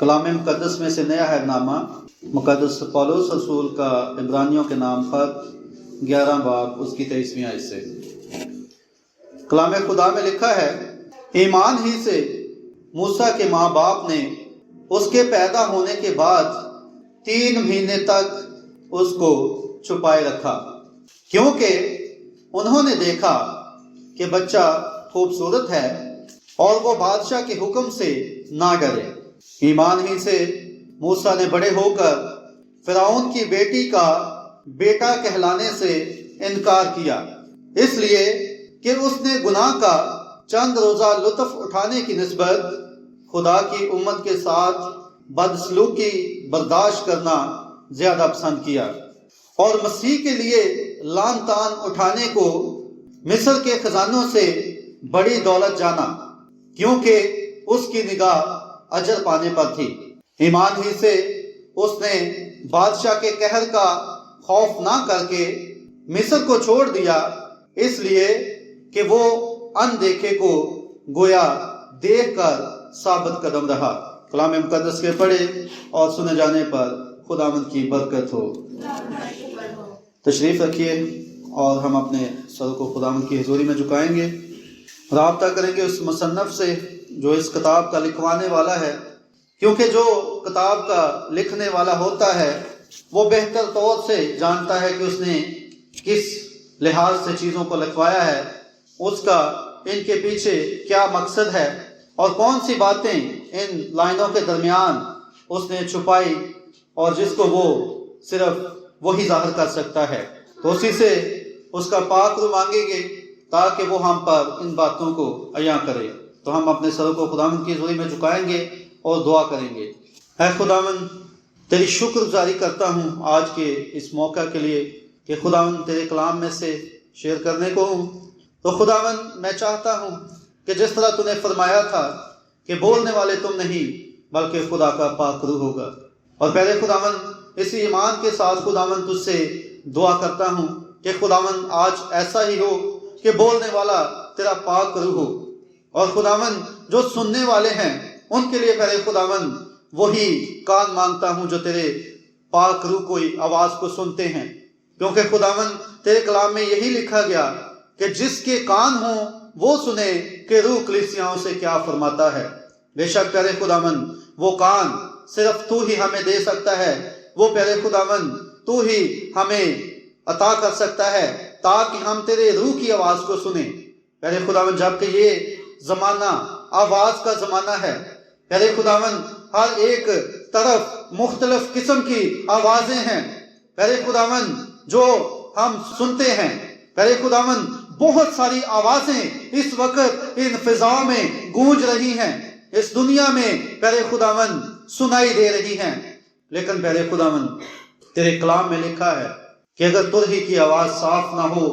کلام مقدس میں سے نیا ہے نامہ مقدس پولس رسول کا عبرانیوں کے نام خط 11 باب اس کی 23ویں آیت سے۔ کلام خدا میں لکھا ہے، ایمان ہی سے موسیٰ کے ماں باپ نے اس کے پیدا ہونے کے بعد 3 مہینے تک اس کو چھپائے رکھا، کیونکہ انہوں نے دیکھا کہ بچہ خوبصورت ہے اور وہ بادشاہ کے حکم سے نہ ڈرے۔ ایمان ہی سے موسیٰ نے بڑے ہو کر فرعون کی بیٹی کا بیٹا کہلانے سے انکار کیا، اس لیے کہ اس نے گناہ کا چند روزہ لطف اٹھانے کی نسبت خدا کی امت کے ساتھ بدسلوکی برداشت کرنا زیادہ پسند کیا، اور مسیح کے لیے لان تان اٹھانے کو مصر کے خزانوں سے بڑی دولت جانا، کیونکہ اس کی نگاہ اجر پانے پر تھی۔ ایمان ہی سے اس نے بادشاہ کے قہر کا خوف نہ کر کے مصر کو چھوڑ دیا، اس لیے کہ وہ اندیکھے کو گویا دیکھ کر ثابت قدم رہا۔ کلام مقدس کے پڑھے اور سنے جانے پر خداوند کی برکت ہو۔ تشریف رکھیے اور ہم اپنے سر کو خداوند کی حضوری میں جھکائیں گے، رابطہ کریں گے اس مصنف سے جو اس کتاب کا لکھوانے والا ہے، کیونکہ جو کتاب کا لکھنے والا ہوتا ہے وہ بہتر طور سے جانتا ہے کہ اس نے کس لحاظ سے چیزوں کو لکھوایا ہے، اس کا ان کے پیچھے کیا مقصد ہے اور کون سی باتیں ان لائنوں کے درمیان اس نے چھپائی اور جس کو وہ صرف وہی ظاہر کر سکتا ہے۔ تو اسی سے اس کا پاک روح مانگیں گے تاکہ وہ ہم پر ان باتوں کو عیاں کرے۔ تو ہم اپنے سر کو خداوند کی حضوری میں جھکائیں گے اور دعا کریں گے۔ اے خداوند، تیری شکر گزاری کرتا ہوں آج کے اس موقع کے لیے کہ خداوند تیرے کلام میں سے شیئر کرنے کو ہوں۔ تو خداوند میں چاہتا ہوں کہ جس طرح تو نے فرمایا تھا کہ بولنے والے تم نہیں بلکہ خدا کا پاک روح ہوگا، اور پہلے خداوند اسی ایمان کے ساتھ خداوند تجھ سے دعا کرتا ہوں کہ خداوند آج ایسا ہی ہو کہ بولنے والا تیرا پاک روح ہو، اور خداوند جو سننے والے ہیں ان کے لیے پہلے خداوند وہی کان مانگتا ہوں جو تیرے پاک روح کوئی آواز کو سنتے ہیں، کیونکہ خداوند تیرے کلام میں یہی لکھا گیا کہ جس کے کان ہوں وہ سنے کہ روح کلیسیاؤں سے کیا فرماتا ہے۔ بے شک پہلے خداوند وہ کان صرف تو ہی ہمیں دے سکتا ہے، وہ پہلے خداوند تو ہی ہمیں عطا کر سکتا ہے تاکہ ہم تیرے روح کی آواز کو سنیں۔ پہلے خداوند جبکہ یہ زمانہ آواز کا زمانہ ہے، پہلے خداوند ہر ایک طرف مختلف قسم کی آوازیں ہیں، پہلے خداوند جو ہم سنتے ہیں، پہلے خداوند بہت ساری آوازیں اس وقت ان فضاؤں میں گونج رہی ہیں، اس دنیا میں پہلے خداوند سنائی دے رہی ہیں، لیکن پہلے خداوند تیرے کلام میں لکھا ہے کہ اگر ترہی کی آواز صاف نہ ہو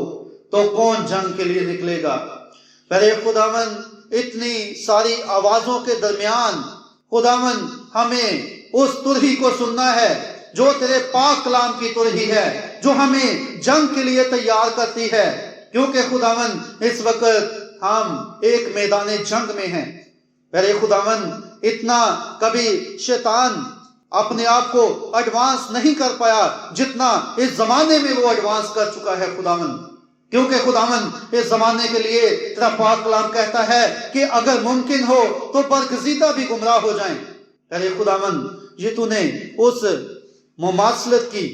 تو کون جنگ کے لیے نکلے گا۔ پہلے خداوند اتنی ساری آوازوں کے درمیان خداوند ہمیں اس ترہی کو سننا ہے جو تیرے پاک کلام کی ترہی ہے، جو ہمیں جنگ کے لیے تیار کرتی ہے، کیونکہ خداوند اس وقت ہم ایک میدان جنگ میں ہیں۔ پہلے خداوند اتنا کبھی شیطان اپنے آپ کو ایڈوانس نہیں کر پایا جتنا اس زمانے میں وہ ایڈوانس کر چکا ہے خداوند، کیونکہ خداوند اس زمانے کے لیے تیرا پاک کلام کہتا ہے کہ اگر ممکن ہو تو برگزیدہ بھی گمراہ ہو جائیں۔ ارے خداوند، یہ تو نے اس مماثلت کی،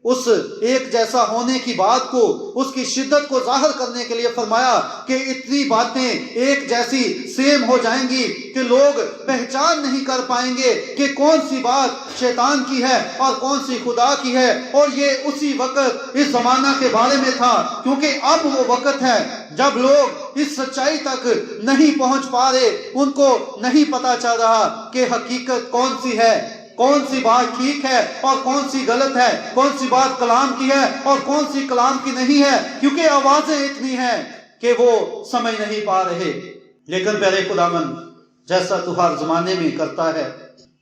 اس ایک جیسا ہونے کی بات کو، اس کی شدت کو ظاہر کرنے کے لیے فرمایا کہ اتنی باتیں ایک جیسی سیم ہو جائیں گی کہ لوگ پہچان نہیں کر پائیں گے کہ کون سی بات شیطان کی ہے اور کون سی خدا کی ہے، اور یہ اسی وقت اس زمانہ کے بارے میں تھا، کیونکہ اب وہ وقت ہے جب لوگ اس سچائی تک نہیں پہنچ پا رہے، ان کو نہیں پتا چل رہا کہ حقیقت کون سی ہے، کون سی بات ٹھیک ہے اور کون سی غلط ہے، کون سی بات کلام کی ہے اور کون سی کلام کی نہیں ہے، کیونکہ آوازیں اتنی ہیں کہ وہ سمجھ نہیں پا رہے۔ لیکن پہلے خداوند جیسا تو ہر زمانے میں کرتا ہے،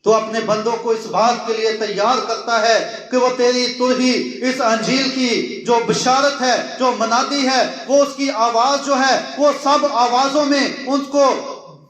تو اپنے بندوں کو اس بات کے لیے تیار کرتا ہے کہ وہ تیری ترہی اس انجیل کی جو بشارت ہے، جو منادی ہے، وہ اس کی آواز جو ہے وہ سب آوازوں میں ان کو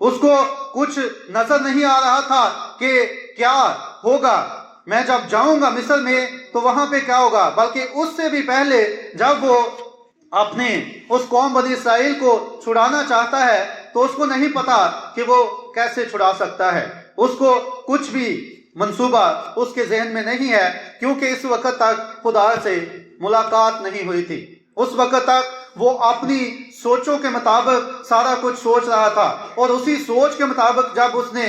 اس کو کچھ نظر نہیں آ رہا تھا کہ کیا ہوگا، میں جب جاؤں گا مصر میں تو وہاں پہ کیا ہوگا، بلکہ اس سے بھی پہلے جب وہ اپنے اس قوم بنی اسرائیل کو چھڑانا چاہتا ہے تو اس کو نہیں پتا کہ وہ کیسے چھڑا سکتا ہے، اس کو کچھ بھی منصوبہ اس کے ذہن میں نہیں ہے، کیونکہ اس وقت تک خدا سے ملاقات نہیں ہوئی تھی۔ اس وقت تک وہ اپنی سوچوں کے مطابق سارا کچھ سوچ رہا تھا، اور اسی سوچ کے مطابق جب اس نے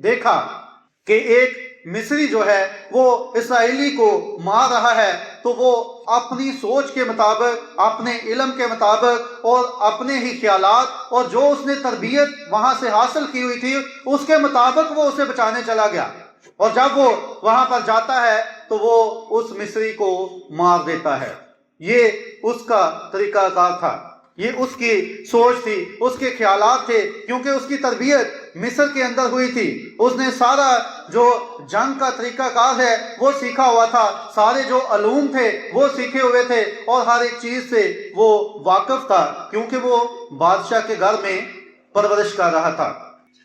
دیکھا کہ ایک مصری جو ہے وہ اسرائیلی کو مار رہا ہے، تو وہ اپنی سوچ کے مطابق، اپنے علم کے مطابق اور اپنے ہی خیالات اور جو اس نے تربیت وہاں سے حاصل کی ہوئی تھی اس کے مطابق وہ اسے بچانے چلا گیا، اور جب وہ وہاں پر جاتا ہے تو وہ اس مصری کو مار دیتا ہے۔ یہ اس کا طریقہ کار تھا، یہ اس کی سوچ تھی، اس کے خیالات تھے، کیونکہ اس کی تربیت مصر کے اندر ہوئی تھی۔ اس نے سارا جو جنگ کا طریقہ کار ہے وہ سیکھا ہوا تھا، سارے جو علوم تھے وہ سیکھے ہوئے تھے، اور ہر ایک چیز سے وہ واقف تھا، کیونکہ وہ بادشاہ کے گھر میں پرورش کر رہا تھا۔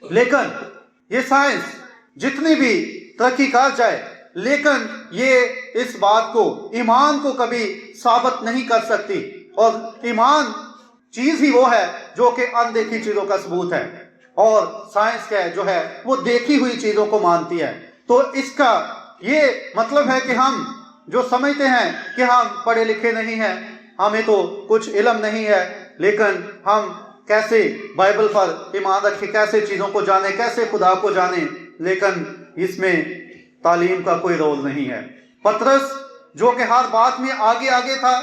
لیکن یہ سائنس جتنی بھی ترقی کر جائے، لیکن یہ اس بات کو، ایمان کو کبھی ثابت نہیں کر سکتی، اور ایمان چیز ہی وہ ہے جو کہ اندیکھی چیزوں کا ثبوت ہے، اور سائنس کا جو ہے وہ دیکھی ہوئی چیزوں کو مانتی ہے۔ تو اس کا یہ مطلب ہے کہ ہم جو سمجھتے ہیں کہ ہم پڑھے لکھے نہیں ہیں، ہمیں تو کچھ علم نہیں ہے، لیکن ہم کیسے بائبل پر ایمان رکھیں، کیسے چیزوں کو جانیں، کیسے خدا کو جانیں، لیکن اس میں تعلیم کا کوئی رول نہیں ہے۔ پطرس جو کہ ہر بات میں آگے آگے تھا،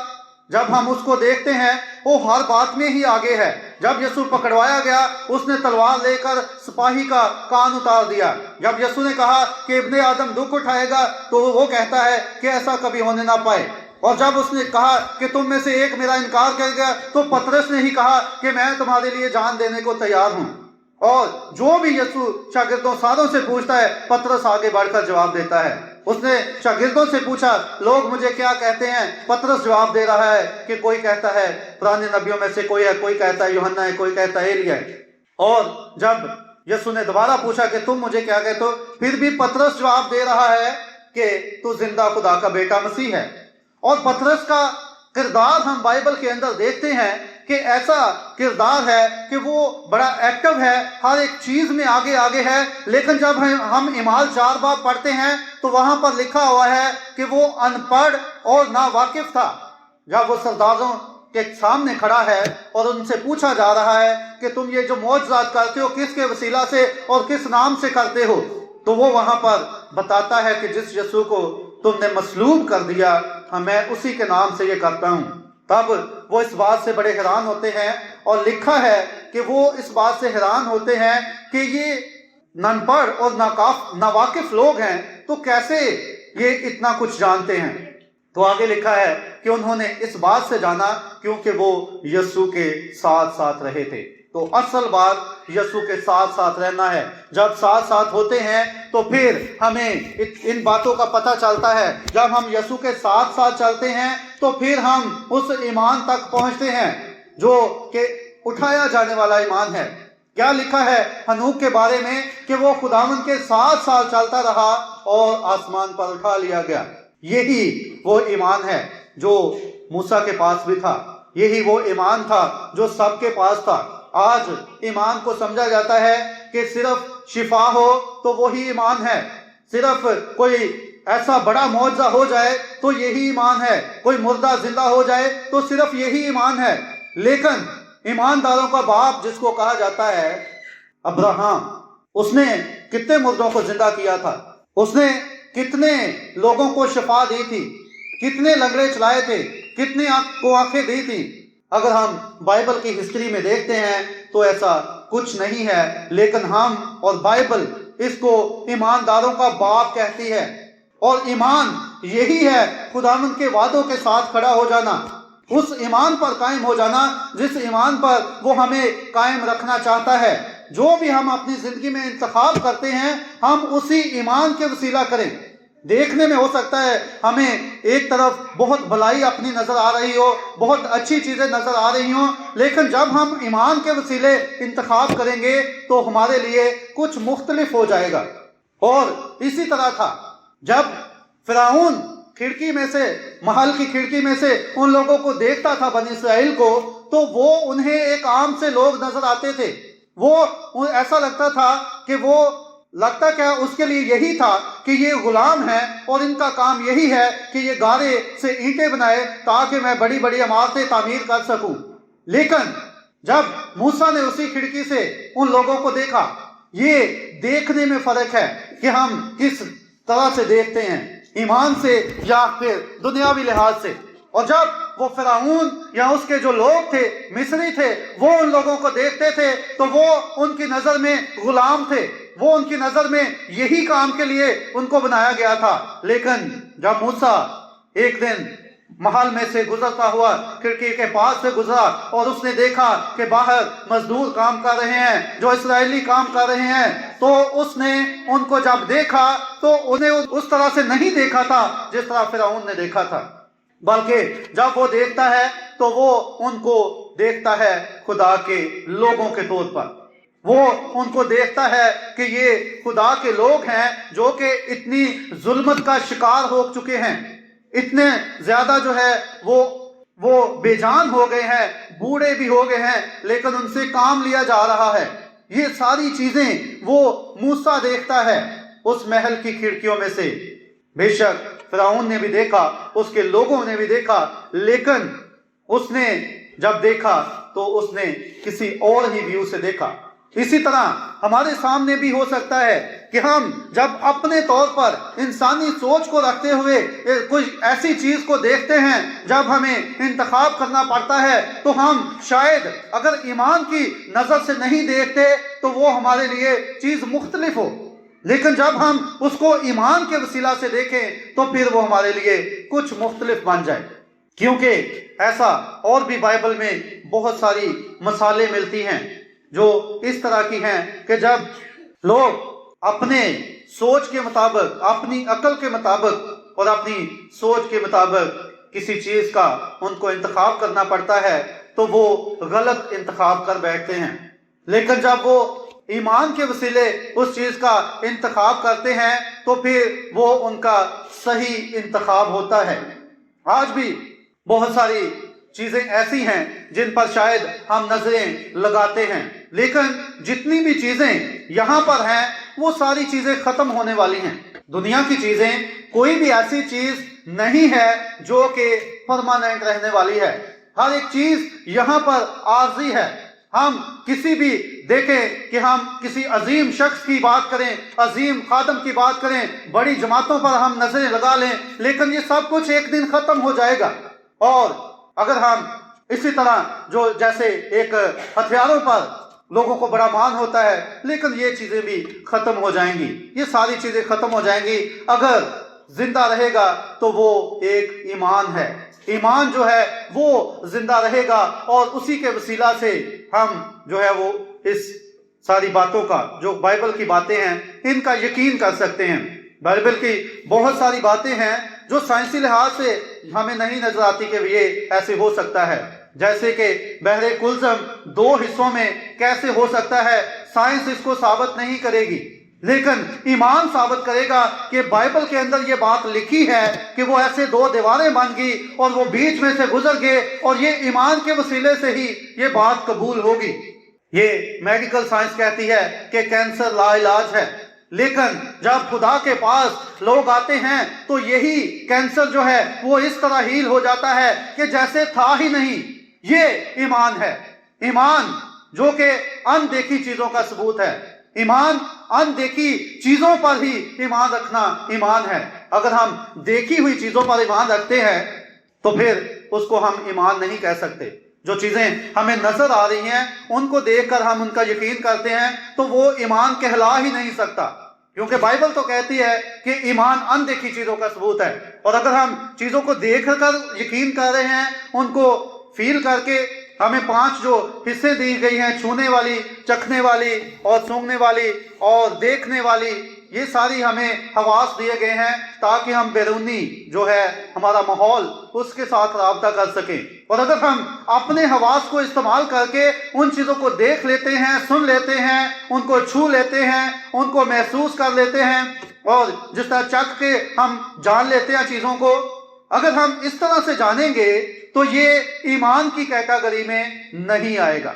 جب ہم اس کو دیکھتے ہیں وہ ہر بات میں ہی آگے ہے۔ جب یسوع پکڑوایا گیا اس نے تلوار لے کر سپاہی کا کان اتار دیا۔ جب یسوع نے کہا کہ ابن آدم دکھ اٹھائے گا تو وہ کہتا ہے کہ ایسا کبھی ہونے نہ پائے۔ اور جب اس نے کہا کہ تم میں سے ایک میرا انکار کرے گا تو پطرس نے ہی کہا کہ میں تمہارے لیے جان دینے کو تیار ہوں۔ اور جو بھی یسوع شاگردوں ساروں سے پوچھتا ہے پطرس آگے بڑھ کر جواب دیتا ہے۔ اس نے شاگردوں سے پوچھا لوگ مجھے کیا کہتے ہیں، پطرس جواب دے رہا ہے کہ کوئی کہتا ہے پرانے نبیوں میں سے کوئی ہے، کوئی کہتا ہے یوحنا ہے، کوئی کہتا ہے ایلیا ہے۔ اور جب یسوع نے دوبارہ پوچھا کہ تم مجھے کیا کہتے ہو، پھر بھی پطرس جواب دے رہا ہے کہ تو زندہ خدا کا بیٹا مسیح ہے۔ اور پطرس کا کردار ہم بائبل کے اندر دیکھتے ہیں کہ ایسا کردار ہے کہ وہ بڑا ایکٹیو ہے، ہر ایک چیز میں آگے آگے ہے، لیکن جب ہم اعمال 4 باب پڑھتے ہیں تو وہاں پر لکھا ہوا ہے کہ وہ ان پڑھ اور ناواقف تھا۔ جب وہ سرداروں کے سامنے کھڑا ہے اور ان سے پوچھا جا رہا ہے کہ تم یہ جو معجزات کرتے ہو کس کے وسیلہ سے اور کس نام سے کرتے ہو، تو وہ وہاں پر بتاتا ہے کہ جس یسوع کو تم نے مصلوب کر دیا میں اسی کے نام سے یہ کرتا ہوں۔ تب وہ اس بات سے بڑے حیران ہوتے ہیں، اور لکھا ہے کہ وہ اس بات سے حیران ہوتے ہیں کہ یہ نن پڑھ اور ناواقف لوگ ہیں تو کیسے یہ اتنا کچھ جانتے ہیں۔ تو آگے لکھا ہے کہ انہوں نے اس بات سے جانا کیونکہ وہ یسوع کے ساتھ ساتھ رہے تھے۔ تو اصل بات یسوع کے ساتھ ساتھ رہنا ہے۔ جب ساتھ ساتھ ہوتے ہیں تو پھر ہمیں ان باتوں کا پتہ چلتا ہے۔ جب ہم یسوع کے ساتھ ساتھ چلتے ہیں تو پھر ہم اس ایمان تک پہنچتے ہیں جو کہ اٹھایا جانے والا ایمان ہے۔ کیا لکھا ہے ہنوک کے بارے میں کہ وہ خداوند کے ساتھ ساتھ چلتا رہا اور آسمان پر اٹھا لیا گیا۔ یہی وہ ایمان ہے جو موسیٰ کے پاس بھی تھا، یہی وہ ایمان تھا جو سب کے پاس تھا۔ آج ایمان کو سمجھا جاتا ہے کہ صرف شفا ہو تو وہی ایمان ہے، صرف کوئی ایسا بڑا معجزہ ہو جائے تو یہی ایمان ہے، کوئی مردہ زندہ ہو جائے تو صرف یہی ایمان ہے۔ لیکن ایمانداروں کا باپ جس کو کہا جاتا ہے ابراہم، اس نے کتنے مردوں کو زندہ کیا تھا، اس نے کتنے لوگوں کو شفا دی تھی، کتنے لنگڑے چلائے تھے، کتنے کو آنکھیں دی تھی۔ اگر ہم بائبل کی ہسٹری میں دیکھتے ہیں تو ایسا کچھ نہیں ہے، لیکن ہم اور بائبل اس کو ایمانداروں کا باپ کہتی ہے۔ اور ایمان یہی ہے خداوند کے وعدوں کے ساتھ کھڑا ہو جانا، اس ایمان پر قائم ہو جانا جس ایمان پر وہ ہمیں قائم رکھنا چاہتا ہے۔ جو بھی ہم اپنی زندگی میں انتخاب کرتے ہیں ہم اسی ایمان کے وسیلہ کریں۔ دیکھنے میں ہو سکتا ہے ہمیں ایک طرف بہت بھلائی اپنی نظر آ رہی ہو، بہت اچھی چیزیں نظر آ رہی ہوں، لیکن جب ہم ایمان کے وسیلے انتخاب کریں گے تو ہمارے لیے کچھ مختلف ہو جائے گا۔ اور اسی طرح تھا جب فرعون کھڑکی میں سے، محل کی کھڑکی میں سے ان لوگوں کو دیکھتا تھا، بنی اسرائیل کو، تو وہ انہیں ایک عام سے لوگ نظر آتے تھے۔ وہ ایسا لگتا تھا کہ وہ لگتا کیا اس کے لیے یہی تھا کہ یہ غلام ہیں اور ان کا کام یہی ہے کہ یہ گارے سے اینٹیں بنائے تاکہ میں بڑی بڑی عمارتیں تعمیر کر سکوں۔ لیکن جب موسیٰ نے اسی کھڑکی سے ان لوگوں کو دیکھا، یہ دیکھنے میں فرق ہے کہ ہم کس طرح سے دیکھتے ہیں، ایمان سے یا پھر دنیاوی لحاظ سے۔ اور جب وہ فرعون یا اس کے جو لوگ تھے، مصری تھے، وہ ان لوگوں کو دیکھتے تھے تو وہ ان کی نظر میں غلام تھے، وہ ان کی نظر میں یہی کام کے لیے ان کو بنایا گیا تھا۔ لیکن جب موسیٰ ایک دن محل میں سے گزرتا ہوا کھڑکی کے پاس سے گزرا اور اس نے دیکھا کہ باہر مزدور کام کر رہے ہیں، جو اسرائیلی کام کر رہے ہیں، تو اس نے ان کو جب دیکھا تو انہیں اس طرح سے نہیں دیکھا تھا جس طرح فرعون نے دیکھا تھا، بلکہ جب وہ دیکھتا ہے تو وہ ان کو دیکھتا ہے خدا کے لوگوں کے طور پر۔ وہ ان کو دیکھتا ہے کہ یہ خدا کے لوگ ہیں جو کہ اتنی ظلمت کا شکار ہو چکے ہیں، اتنے زیادہ جو ہے وہ بے جان ہو گئے ہیں، بوڑھے بھی ہو گئے ہیں، لیکن ان سے کام لیا جا رہا ہے۔ یہ ساری چیزیں وہ موسیٰ دیکھتا ہے اس محل کی کھڑکیوں میں سے۔ بے شک فرعون نے بھی دیکھا، اس کے لوگوں نے بھی دیکھا، لیکن اس نے جب دیکھا تو اس نے کسی اور ہی ویو سے دیکھا۔ اسی طرح ہمارے سامنے بھی ہو سکتا ہے کہ ہم جب اپنے طور پر انسانی سوچ کو رکھتے ہوئے کوئی ایسی چیز کو دیکھتے ہیں، جب ہمیں انتخاب کرنا پڑتا ہے تو ہم شاید اگر ایمان کی نظر سے نہیں دیکھتے تو وہ ہمارے لیے چیز مختلف ہو، لیکن جب ہم اس کو ایمان کے وسیلہ سے دیکھیں تو پھر وہ ہمارے لیے کچھ مختلف بن جائے۔ کیونکہ ایسا اور بھی بائبل میں بہت ساری مثالیں ملتی ہیں جو اس طرح کی ہیں کہ جب لوگ اپنے سوچ کے مطابق، اپنی عقل کے مطابق اور اپنی سوچ کے مطابق کسی چیز کا ان کو انتخاب کرنا پڑتا ہے تو وہ غلط انتخاب کر بیٹھتے ہیں، لیکن جب وہ ایمان کے وسیلے اس چیز کا انتخاب کرتے ہیں تو پھر وہ ان کا صحیح انتخاب ہوتا ہے۔ آج بھی بہت ساری چیزیں ایسی ہیں جن پر شاید ہم نظریں لگاتے ہیں، لیکن جتنی بھی چیزیں یہاں پر ہیں وہ ساری چیزیں ختم ہونے والی ہیں۔ دنیا کی چیزیں، کوئی بھی ایسی چیز نہیں ہے جو کہ پرماننٹ رہنے والی ہے۔ ہر ایک چیز یہاں پر عارضی ہے۔ ہم کسی بھی دیکھیں کہ ہم کسی عظیم شخص کی بات کریں، عظیم خادم کی بات کریں، بڑی جماعتوں پر ہم نظریں لگا لیں، لیکن یہ سب کچھ ایک دن ختم ہو جائے گا۔ اور اگر ہم اسی طرح جو جیسے ایک ہتھیاروں پر لوگوں کو بڑا مان ہوتا ہے، لیکن یہ چیزیں بھی ختم ہو جائیں گی، یہ ساری چیزیں ختم ہو جائیں گی۔ اگر زندہ رہے گا تو وہ ایک ایمان ہے، ایمان جو ہے وہ زندہ رہے گا، اور اسی کے وسیلہ سے ہم جو ہے وہ اس ساری باتوں کا، جو بائبل کی باتیں ہیں، ان کا یقین کر سکتے ہیں۔ بائبل کی بہت ساری باتیں ہیں جو سائنسی لحاظ سے ہمیں نہیں نظر آتی کہ یہ ایسے ہو سکتا ہے، جیسے کہ بحر کلثم 2 حصوں میں کیسے ہو سکتا ہے، سائنس اس کو ثابت نہیں کرے گی، لیکن ایمان ثابت کرے گا کہ بائبل کے اندر یہ بات لکھی ہے کہ وہ ایسے 2 دیواریں بن گئی اور وہ بیچ میں سے گزر گئے، اور یہ ایمان کے وسیلے سے ہی یہ بات قبول ہوگی۔ یہ میڈیکل سائنس کہتی ہے کہ کینسر لا علاج ہے، لیکن جب خدا کے پاس لوگ آتے ہیں تو یہی کینسر جو ہے وہ اس طرح ہیل ہو جاتا ہے کہ جیسے تھا ہی نہیں۔ یہ ایمان ہے، ایمان جو کہ ان دیکھی چیزوں کا ثبوت ہے۔ ایمان ان دیکھی چیزوں پر ہی ایمان رکھنا ایمان ہے۔ اگر ہم دیکھی ہوئی چیزوں پر ایمان رکھتے ہیں تو پھر اس کو ہم ایمان نہیں کہہ سکتے۔ جو چیزیں ہمیں نظر آ رہی ہیں ان کو دیکھ کر ہم ان کا یقین کرتے ہیں تو وہ ایمان کہلا ہی نہیں سکتا، کیونکہ بائبل تو کہتی ہے کہ ایمان ان دیکھی چیزوں کا ثبوت ہے۔ اور اگر ہم چیزوں کو دیکھ کر یقین کر رہے ہیں، ان کو فیل کر کے، ہمیں 5 جو حصے دی گئی ہیں، چھونے والی، چکھنے والی اور سونگنے والی اور دیکھنے والی، یہ ساری ہمیں حواس دیے گئے ہیں تاکہ ہم بیرونی جو ہے ہمارا ماحول اس کے ساتھ رابطہ کر سکیں. اور اگر ہم اپنے حواس کو استعمال کر کے ان چیزوں کو دیکھ لیتے ہیں، سن لیتے ہیں، ان کو چھو لیتے ہیں، ان کو محسوس کر لیتے ہیں، اور جس طرح چکھ کے ہم جان لیتے ہیں چیزوں کو، اگر ہم اس طرح سے جانیں گے تو یہ ایمان کی کیٹیگری میں نہیں آئے گا.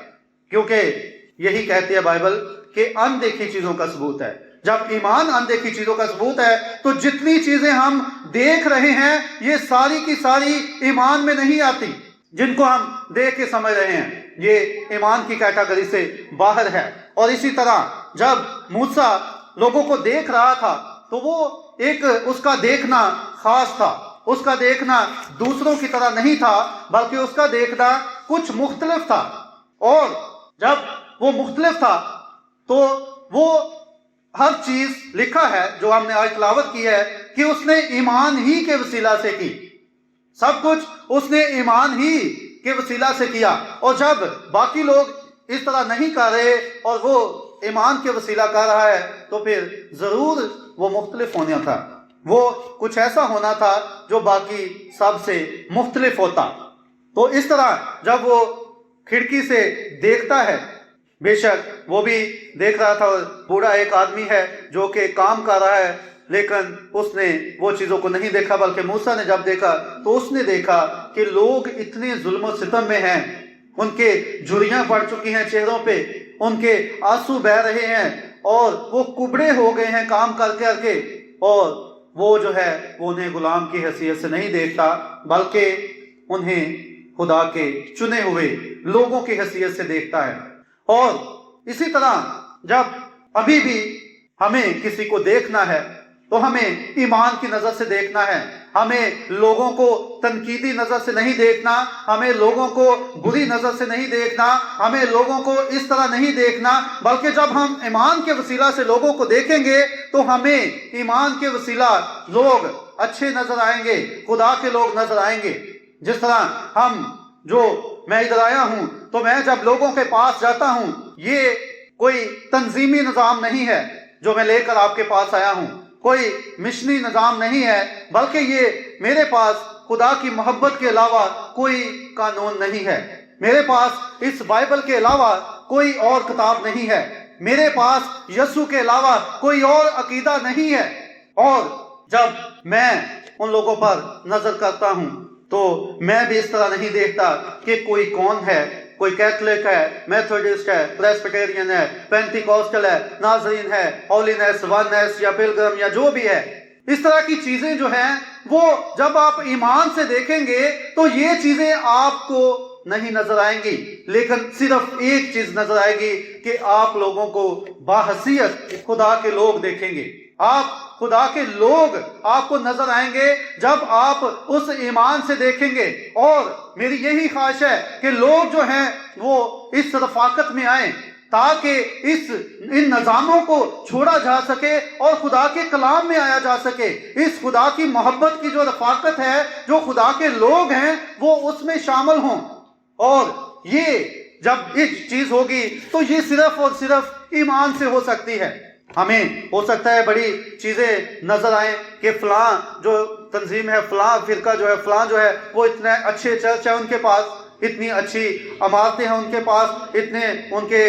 کیونکہ یہی کہتی ہے بائبل کہ اندیکھی چیزوں کا ثبوت ہے. جب ایمان اندیکھی چیزوں کا ثبوت ہے تو جتنی چیزیں ہم دیکھ رہے ہیں یہ ساری کی ساری ایمان میں نہیں آتی. جن کو ہم دیکھ کے سمجھ رہے ہیں یہ ایمان کی کیٹیگری سے باہر ہے. اور اسی طرح جب موسیٰ لوگوں کو دیکھ رہا تھا تو وہ ایک اس کا دیکھنا خاص تھا، اس کا دیکھنا دوسروں کی طرح نہیں تھا، بلکہ اس کا دیکھنا کچھ مختلف تھا. اور جب وہ مختلف تھا تو وہ ہر چیز لکھا ہے جو ہم نے آج تلاوت کی ہے کہ اس نے ایمان ہی کے وسیلہ سے کی. سب کچھ اس نے ایمان ہی کے وسیلہ سے کیا. اور جب باقی لوگ اس طرح نہیں کر رہے اور وہ ایمان کے وسیلہ کر رہا ہے تو پھر ضرور وہ مختلف ہونا تھا، وہ کچھ ایسا ہونا تھا جو باقی سب سے مختلف ہوتا. تو اس طرح جب وہ کھڑکی سے دیکھتا ہے، بے شک وہ بھی دیکھ رہا تھا، بوڑھا ایک آدمی ہے جو کہ کام کر رہا ہے، لیکن اس نے وہ چیزوں کو نہیں دیکھا، بلکہ موسیٰ نے جب دیکھا تو اس نے دیکھا کہ لوگ اتنے ظلم و ستم میں ہیں، ان کے جھریاں پڑ چکی ہیں چہروں پہ، ان کے آنسو بہہ رہے ہیں اور وہ کبڑے ہو گئے ہیں کام کر کے، اور وہ جو ہے وہ انہیں غلام کی حیثیت سے نہیں دیکھتا بلکہ انہیں خدا کے چنے ہوئے لوگوں کی حیثیت سے دیکھتا ہے. اور اسی طرح جب ابھی بھی ہمیں کسی کو دیکھنا ہے تو ہمیں ایمان کی نظر سے دیکھنا ہے. ہمیں لوگوں کو تنقیدی نظر سے نہیں دیکھنا، ہمیں لوگوں کو بری نظر سے نہیں دیکھنا، ہمیں لوگوں کو اس طرح نہیں دیکھنا، بلکہ جب ہم ایمان کے وسیلہ سے لوگوں کو دیکھیں گے تو ہمیں ایمان کے وسیلہ لوگ اچھے نظر آئیں گے، خدا کے لوگ نظر آئیں گے. جس طرح میں ادھر آیا ہوں تو میں جب لوگوں کے پاس جاتا ہوں، یہ کوئی تنظیمی نظام نہیں ہے جو میں لے کر آپ کے پاس آیا ہوں، کوئی مشنی نظام نہیں ہے، بلکہ یہ میرے پاس خدا کی محبت کے علاوہ کوئی قانون نہیں ہے. میرے پاس اس بائبل کے علاوہ کوئی اور کتاب نہیں ہے، میرے پاس یسوع کے علاوہ کوئی اور عقیدہ نہیں ہے. اور جب میں ان لوگوں پر نظر کرتا ہوں تو میں بھی اس طرح نہیں دیکھتا کہ کوئی کون ہے، کوئی کیتھولک ہے، میتھوڈسٹ ہے، پریسبیٹیرین ہے، پینٹیکوسٹل ہے، ناظرین ہے، ہولینس، ونس یا پلگرم یا جو بھی ہے. اس طرح کی چیزیں جو ہیں وہ جب آپ ایمان سے دیکھیں گے تو یہ چیزیں آپ کو نہیں نظر آئیں گی، لیکن صرف ایک چیز نظر آئے گی کہ آپ لوگوں کو باحثیت خدا کے لوگ دیکھیں گے. آپ خدا کے لوگ آپ کو نظر آئیں گے جب آپ اس ایمان سے دیکھیں گے. اور میری یہی خواہش ہے کہ لوگ جو ہیں وہ اس رفاقت میں آئیں تاکہ ان نظاموں کو چھوڑا جا سکے اور خدا کے کلام میں آیا جا سکے. اس خدا کی محبت کی جو رفاقت ہے، جو خدا کے لوگ ہیں وہ اس میں شامل ہوں. اور یہ جب ایک چیز ہوگی تو یہ صرف اور صرف ایمان سے ہو سکتی ہے. ہمیں ہو سکتا ہے بڑی چیزیں نظر آئیں کہ فلاں جو تنظیم ہے، فلاں فرقہ جو ہے، فلاں جو ہے وہ اتنے اچھے چرچ ہے ان کے پاس، اتنی اچھی عمارتیں ہیں ان کے پاس، اتنے ان کے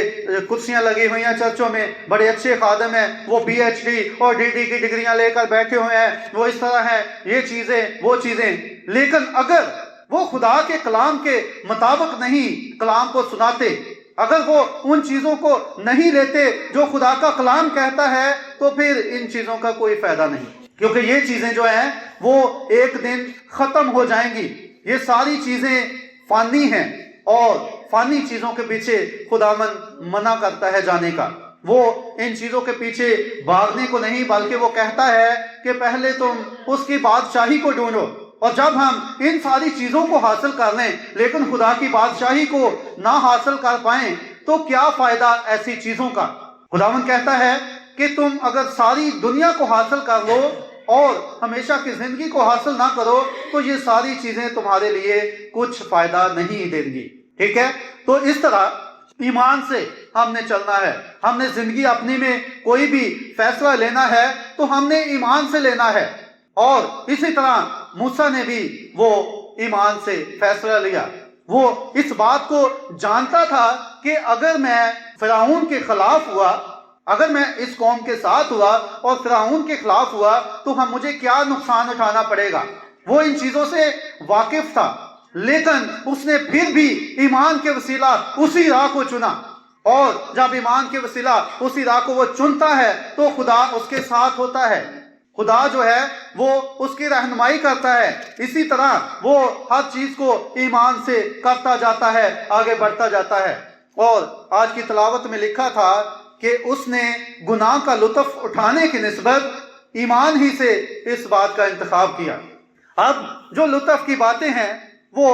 کرسیاں لگی ہوئی ہیں چرچوں میں، بڑے اچھے خادم ہیں، وہ پی ایچ ڈی اور ڈی ڈی کی ڈگریاں لے کر بیٹھے ہوئے ہیں، وہ اس طرح ہے، یہ چیزیں وہ چیزیں. لیکن اگر وہ خدا کے کلام کے مطابق نہیں کلام کو سناتے، اگر وہ ان چیزوں کو نہیں لیتے جو خدا کا کلام کہتا ہے، تو پھر ان چیزوں کا کوئی فائدہ نہیں، کیونکہ یہ چیزیں جو ہیں وہ ایک دن ختم ہو جائیں گی. یہ ساری چیزیں فانی ہیں اور فانی چیزوں کے پیچھے خداوند منع کرتا ہے جانے کا. وہ ان چیزوں کے پیچھے بھاگنے کو نہیں، بلکہ وہ کہتا ہے کہ پہلے تم اس کی بادشاہی کو ڈھونڈو. اور جب ہم ان ساری چیزوں کو حاصل کر لیں لیکن خدا کی بادشاہی کو نہ حاصل کر پائیں تو کیا فائدہ ایسی چیزوں کا؟ خداوند کہتا ہے کہ تم اگر ساری دنیا کو حاصل کر لو اور ہمیشہ کی زندگی کو حاصل نہ کرو تو یہ ساری چیزیں تمہارے لیے کچھ فائدہ نہیں دیں گی. ٹھیک ہے؟ تو اس طرح ایمان سے ہم نے چلنا ہے. ہم نے زندگی اپنی میں کوئی بھی فیصلہ لینا ہے تو ہم نے ایمان سے لینا ہے. اور اسی طرح موسیٰ نے بھی وہ ایمان سے فیصلہ لیا. وہ اس بات کو جانتا تھا کہ اگر میں فرعون کے خلاف ہوا، اگر میں اس قوم کے ساتھ ہوا اور فرعون کے خلاف ہوا تو مجھے کیا نقصان اٹھانا پڑے گا. وہ ان چیزوں سے واقف تھا، لیکن اس نے پھر بھی ایمان کے وسیلہ اسی راہ کو چنا. اور جب ایمان کے وسیلہ اسی راہ کو وہ چنتا ہے تو خدا اس کے ساتھ ہوتا ہے. خدا جو ہے وہ اس کی رہنمائی کرتا ہے. اسی طرح وہ ہر چیز کو ایمان سے کرتا جاتا ہے، آگے بڑھتا جاتا ہے. اور آج کی تلاوت میں لکھا تھا کہ اس نے گناہ کا لطف اٹھانے کی نسبت ایمان ہی سے اس بات کا انتخاب کیا. اب جو لطف کی باتیں ہیں وہ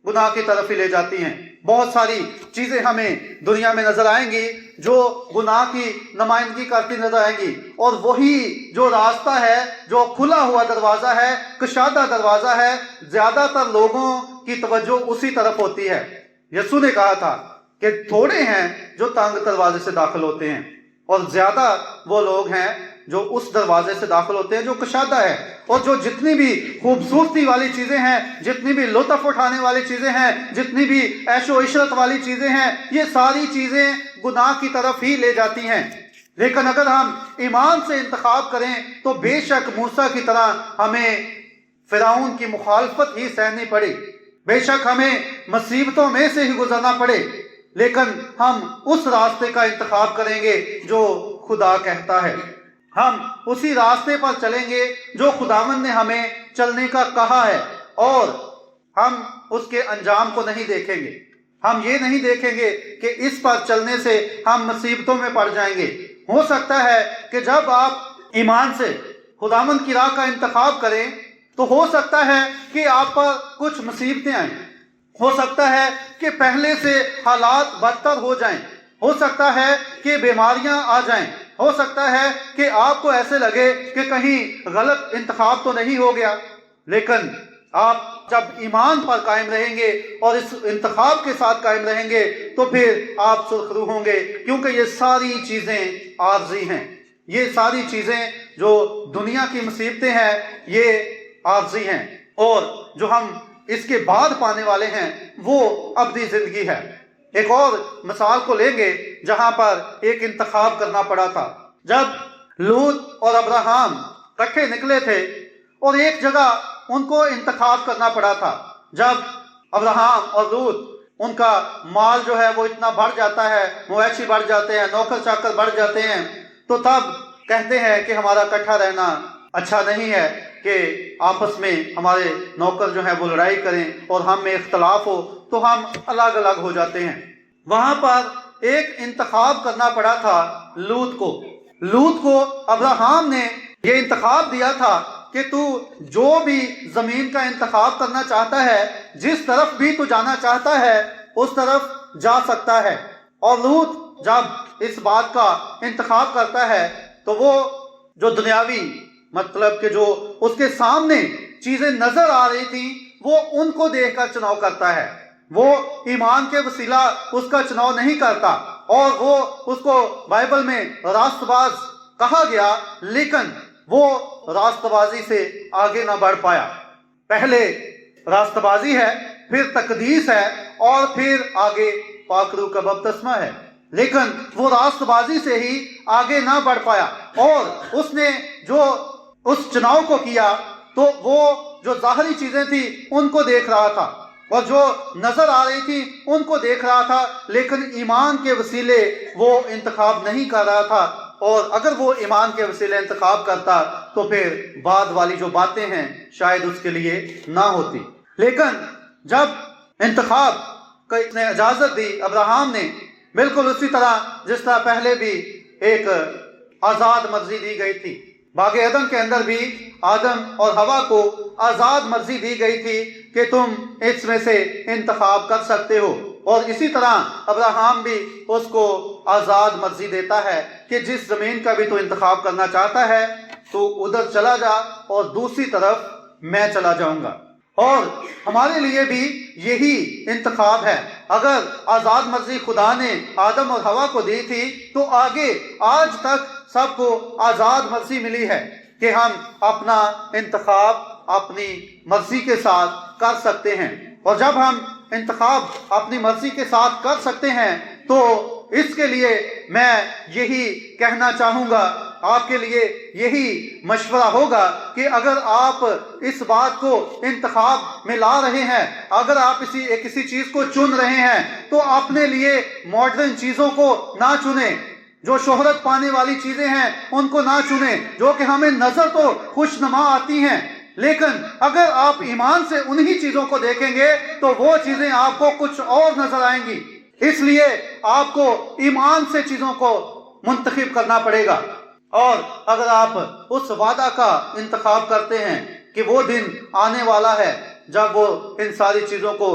گناہ کی طرف ہی لے جاتی ہیں. بہت ساری چیزیں ہمیں دنیا میں نظر آئیں گی جو گناہ کی نمائندگی کرتی نظر آئیں گی، اور وہی جو راستہ ہے، جو کھلا ہوا دروازہ ہے، کشادہ دروازہ ہے، زیادہ تر لوگوں کی توجہ اسی طرف ہوتی ہے. یسوع نے کہا تھا کہ تھوڑے ہیں جو تنگ دروازے سے داخل ہوتے ہیں، اور زیادہ وہ لوگ ہیں جو اس دروازے سے داخل ہوتے ہیں جو کشادہ ہے. اور جو جتنی بھی خوبصورتی والی چیزیں ہیں، جتنی بھی لطف اٹھانے والی چیزیں ہیں، جتنی بھی عیش و عشرت والی چیزیں ہیں، یہ ساری چیزیں گناہ کی طرف ہی لے جاتی ہیں. لیکن اگر ہم ایمان سے انتخاب کریں تو بے شک موسیٰ کی طرح ہمیں فرعون کی مخالفت ہی سہنی پڑے، بے شک ہمیں مصیبتوں میں سے ہی گزرنا پڑے، لیکن ہم اس راستے کا انتخاب کریں گے جو خدا کہتا ہے. ہم اسی راستے پر چلیں گے جو خداوند نے ہمیں چلنے کا کہا ہے، اور ہم اس کے انجام کو نہیں دیکھیں گے. ہم یہ نہیں دیکھیں گے کہ اس پر چلنے سے ہم مصیبتوں میں پڑ جائیں گے. ہو سکتا ہے کہ جب آپ ایمان سے خداوند کی راہ کا انتخاب کریں تو ہو سکتا ہے کہ آپ پر کچھ مصیبتیں آئیں، ہو سکتا ہے کہ پہلے سے حالات بدتر ہو جائیں، ہو سکتا ہے کہ بیماریاں آ جائیں، ہو سکتا ہے کہ آپ کو ایسے لگے کہ کہیں غلط انتخاب تو نہیں ہو گیا. لیکن آپ جب ایمان پر قائم رہیں گے اور اس انتخاب کے ساتھ قائم رہیں گے تو پھر آپ سرخرو ہوں گے، کیونکہ یہ ساری چیزیں عارضی ہیں. یہ ساری چیزیں جو دنیا کی مصیبتیں ہیں یہ عارضی ہیں، اور جو ہم اس کے بعد پانے والے ہیں وہ ابدی زندگی ہے. ایک اور مثال کو لیں گے جہاں پر ایک انتخاب کرنا پڑا تھا. جب لوط اور ابراہیم اکٹھے نکلے تھے اور ایک جگہ ان کو انتخاب کرنا پڑا تھا. جب ابراہیم اور لوط، ان کا مال جو ہے وہ اتنا بڑھ جاتا ہے، مویشی بڑھ جاتے ہیں، نوکر چاکر بڑھ جاتے ہیں، تو تب کہتے ہیں کہ ہمارا اکٹھا رہنا اچھا نہیں ہے کہ آپس میں ہمارے نوکر جو ہیں وہ لڑائی کریں اور ہم میں اختلاف ہو تو ہم الگ الگ ہو جاتے ہیں. وہاں پر ایک انتخاب کرنا پڑا تھا لوط کو. لوط کو ابراہیم نے یہ انتخاب دیا تھا کہ تو جو بھی زمین کا انتخاب کرنا چاہتا ہے، جس طرف بھی تو جانا چاہتا ہے اس طرف جا سکتا ہے. اور لوط جب اس بات کا انتخاب کرتا ہے تو وہ جو دنیاوی مطلب کہ جو اس کے سامنے چیزیں نظر آ رہی تھیں وہ ان کو دیکھ کر چناؤ کرتا ہے. وہ ایمان کے وسیلہ اس کا چناؤ نہیں کرتا، اور وہ اس کو بائبل میں راست باز کہا گیا، لیکن وہ راست بازی سے آگے نہ بڑھ پایا. پہلے راست بازی ہے، پھر تقدیس ہے، اور پھر آگے پاک روح کا بپتسمہ ہے، لیکن وہ راست بازی سے ہی آگے نہ بڑھ پایا. اور اس نے جو اس چناؤ کو کیا تو وہ جو ظاہری چیزیں تھیں ان کو دیکھ رہا تھا، اور جو نظر آ رہی تھی ان کو دیکھ رہا تھا، لیکن ایمان کے وسیلے وہ انتخاب نہیں کر رہا تھا. اور اگر وہ ایمان کے وسیلے انتخاب کرتا تو پھر بعد والی جو باتیں ہیں شاید اس کے لیے نہ ہوتی. لیکن جب انتخاب کو اس نے اجازت دی ابراہیم نے، بالکل اسی طرح جس طرح پہلے بھی ایک آزاد مرضی دی گئی تھی. باغ عدن کے اندر بھی آدم اور حوا کو آزاد مرضی دی گئی تھی کہ تم اس میں سے انتخاب کر سکتے ہو، اور اسی طرح ابراہیم بھی اس کو آزاد مرضی دیتا ہے کہ جس زمین کا بھی تو انتخاب کرنا چاہتا ہے تو ادھر چلا جا اور دوسری طرف میں چلا جاؤں گا. اور ہمارے لیے بھی یہی انتخاب ہے۔ اگر آزاد مرضی خدا نے آدم اور حوا کو دی تھی تو آگے آج تک سب کو آزاد مرضی ملی ہے کہ ہم اپنا انتخاب اپنی مرضی کے ساتھ کر سکتے ہیں۔ اور جب ہم انتخاب اپنی مرضی کے ساتھ کر سکتے ہیں تو اس کے لیے میں یہی کہنا چاہوں گا، آپ کے لیے یہی مشورہ ہوگا کہ اگر آپ اس بات کو انتخاب میں لا رہے ہیں، اگر آپ کسی چیز کو چن رہے ہیں تو اپنے لیے ماڈرن چیزوں کو نہ چنیں، جو شہرت پانے والی چیزیں ہیں ان کو نہ چنیں، جو کہ ہمیں نظر تو خوشنما آتی ہیں، لیکن اگر آپ ایمان سے انہی چیزوں کو دیکھیں گے تو وہ چیزیں آپ کو کچھ اور نظر آئیں گی۔ اس لیے آپ کو ایمان سے چیزوں کو منتخب کرنا پڑے گا۔ اور اگر آپ اس وعدہ کا انتخاب کرتے ہیں کہ وہ دن آنے والا ہے جب وہ ان ساری چیزوں کو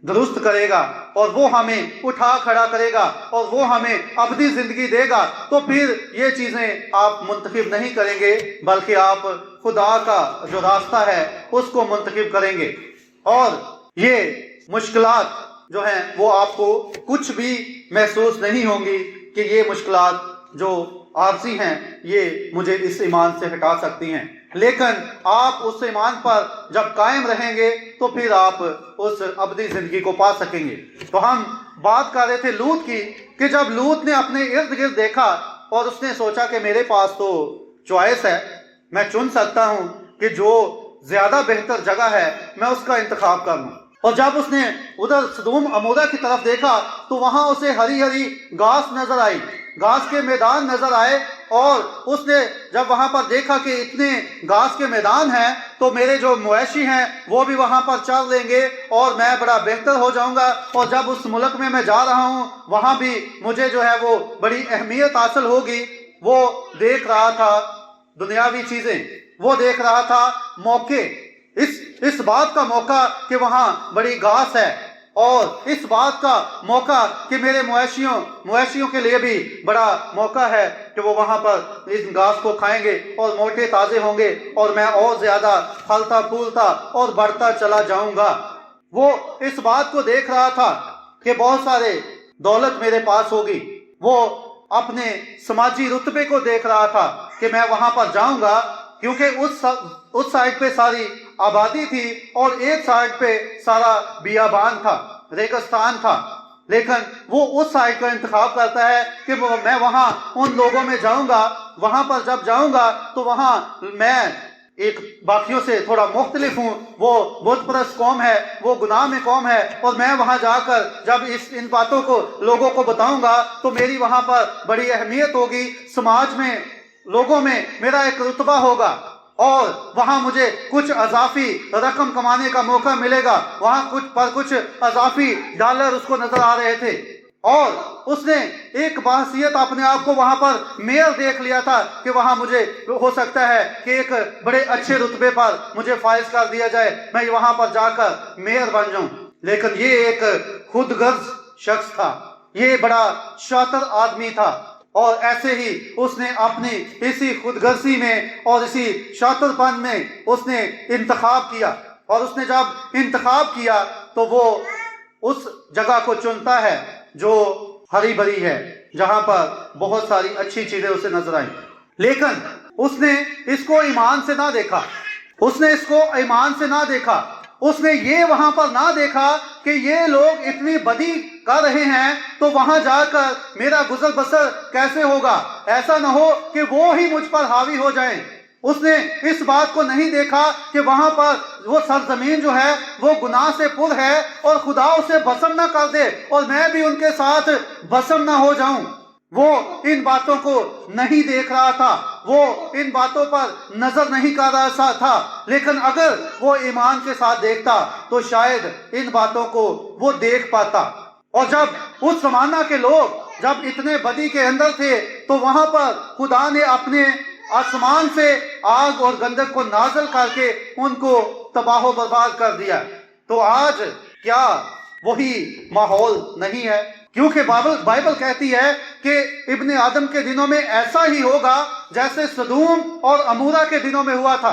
درست کرے گا اور وہ ہمیں اٹھا کھڑا کرے گا اور وہ ہمیں ابدی زندگی دے گا، تو پھر یہ چیزیں آپ منتخب نہیں کریں گے بلکہ آپ خدا کا جو راستہ ہے اس کو منتخب کریں گے۔ اور یہ مشکلات جو ہیں وہ آپ کو کچھ بھی محسوس نہیں ہوں گی کہ یہ مشکلات جو عارضی ہیں یہ مجھے اس ایمان سے ہٹا سکتی ہیں، لیکن آپ اس ایمان پر جب قائم رہیں گے تو پھر آپ اس ابدی زندگی کو پا سکیں گے۔ تو ہم بات کر رہے تھے لوط کی کہ جب لوط نے اپنے ارد گرد دیکھا اور اس نے سوچا کہ میرے پاس تو چوائس ہے، میں چن سکتا ہوں کہ جو زیادہ بہتر جگہ ہے میں اس کا انتخاب کر لوں۔ اور جب اس نے ادھر سدوم عمورہ کی طرف دیکھا تو وہاں اسے ہری ہری گھاس نظر آئی، گھاس کے میدان نظر آئے، اور اس نے جب وہاں پر دیکھا کہ اتنے گھاس کے میدان ہیں تو میرے جو مویشی ہیں وہ بھی وہاں پر چل لیں گے اور میں بڑا بہتر ہو جاؤں گا، اور جب اس ملک میں جا رہا ہوں وہاں بھی مجھے جو ہے وہ بڑی اہمیت حاصل ہوگی۔ وہ دیکھ رہا تھا دنیاوی چیزیں، وہ دیکھ رہا تھا موقع، اس بات کا موقع کہ وہاں بڑی گھاس ہے، اور اس بات کا موقع کہ میرے مویشیوں کے لیے بھی بڑا موقع ہے کہ وہ وہاں پر اس گھاس کو کھائیں گے اور موٹے تازے ہوں گے اور میں اور زیادہ پھلتا پھولتا اور بڑھتا چلا جاؤں گا۔ وہ اس بات کو دیکھ رہا تھا کہ بہت سارے دولت میرے پاس ہوگی، وہ اپنے سماجی رتبے کو دیکھ رہا تھا کہ میں وہاں پر جاؤں گا، کیونکہ اس سائڈ پہ ساری آبادی تھی اور ایک سائڈ پہ سارا بیابان تھا، ریگستان تھا، لیکن وہ اس سائڈ کا انتخاب کرتا ہے کہ میں وہاں ان لوگوں میں جاؤں گا، وہاں پر جب جاؤں گا تو وہاں میں ایک باقیوں سے تھوڑا مختلف ہوں، وہ بت پرست قوم ہے، وہ گناہ میں قوم ہے، اور میں وہاں جا کر جب ان باتوں کو لوگوں کو بتاؤں گا تو میری وہاں پر بڑی اہمیت ہوگی، سماج میں لوگوں میں میرا ایک رتبہ ہوگا، اور وہاں مجھے کچھ اضافی رقم کمانے کا موقع ملے گا۔ وہاں کچھ اضافی ڈالر اس کو نظر آ رہے تھے، اور اس نے ایک بحثیت اپنے آپ کو وہاں پر میئر دیکھ لیا تھا کہ وہاں مجھے ہو سکتا ہے کہ ایک بڑے اچھے رتبے پر مجھے فائز کر دیا جائے، میں وہاں پر جا کر میئر بن جاؤں۔ لیکن یہ ایک خود غرض شخص تھا، یہ بڑا شاطر آدمی تھا، اور ایسے ہی اس نے اپنی اسی خود غرضی میں اور اسی شاطر پن میں اس نے انتخاب کیا، اور اس نے جب انتخاب کیا تو وہ اس جگہ کو چنتا ہے جو ہری بھری ہے، جہاں پر بہت ساری اچھی چیزیں اسے نظر آئیں، لیکن اس نے اس کو ایمان سے نہ دیکھا، اس نے اس کو ایمان سے نہ دیکھا، اس نے یہ وہاں پر نہ دیکھا کہ یہ لوگ اتنی بدی کر رہے ہیں تو وہاں جا کر میرا گزر بسر کیسے ہوگا، ایسا نہ ہو کہ وہ ہی مجھ پر حاوی ہو جائیں۔ اس نے اس بات کو نہیں دیکھا کہ وہاں پر وہ سرزمین جو ہے وہ گناہ سے پر ہے اور خدا اسے بسم نہ کر دے اور میں بھی ان کے ساتھ بسم نہ ہو جاؤں۔ وہ ان باتوں کو نہیں دیکھ رہا تھا، وہ ان باتوں پر نظر نہیں کر رہا تھا، لیکن اگر وہ ایمان کے ساتھ دیکھتا تو شاید ان باتوں کو وہ دیکھ پاتا۔ اور جب اس زمانہ کے لوگ جب اتنے بدی کے اندر تھے تو وہاں پر خدا نے اپنے آسمان سے آگ اور گندک کو نازل کر کے ان کو تباہ و برباد کر دیا۔ تو آج کیا وہی ماحول نہیں ہے؟ کیونکہ بائبل کہتی ہے کہ ابن آدم کے دنوں میں ایسا ہی ہوگا جیسے سدوم اور عمورہ کے دنوں میں ہوا تھا،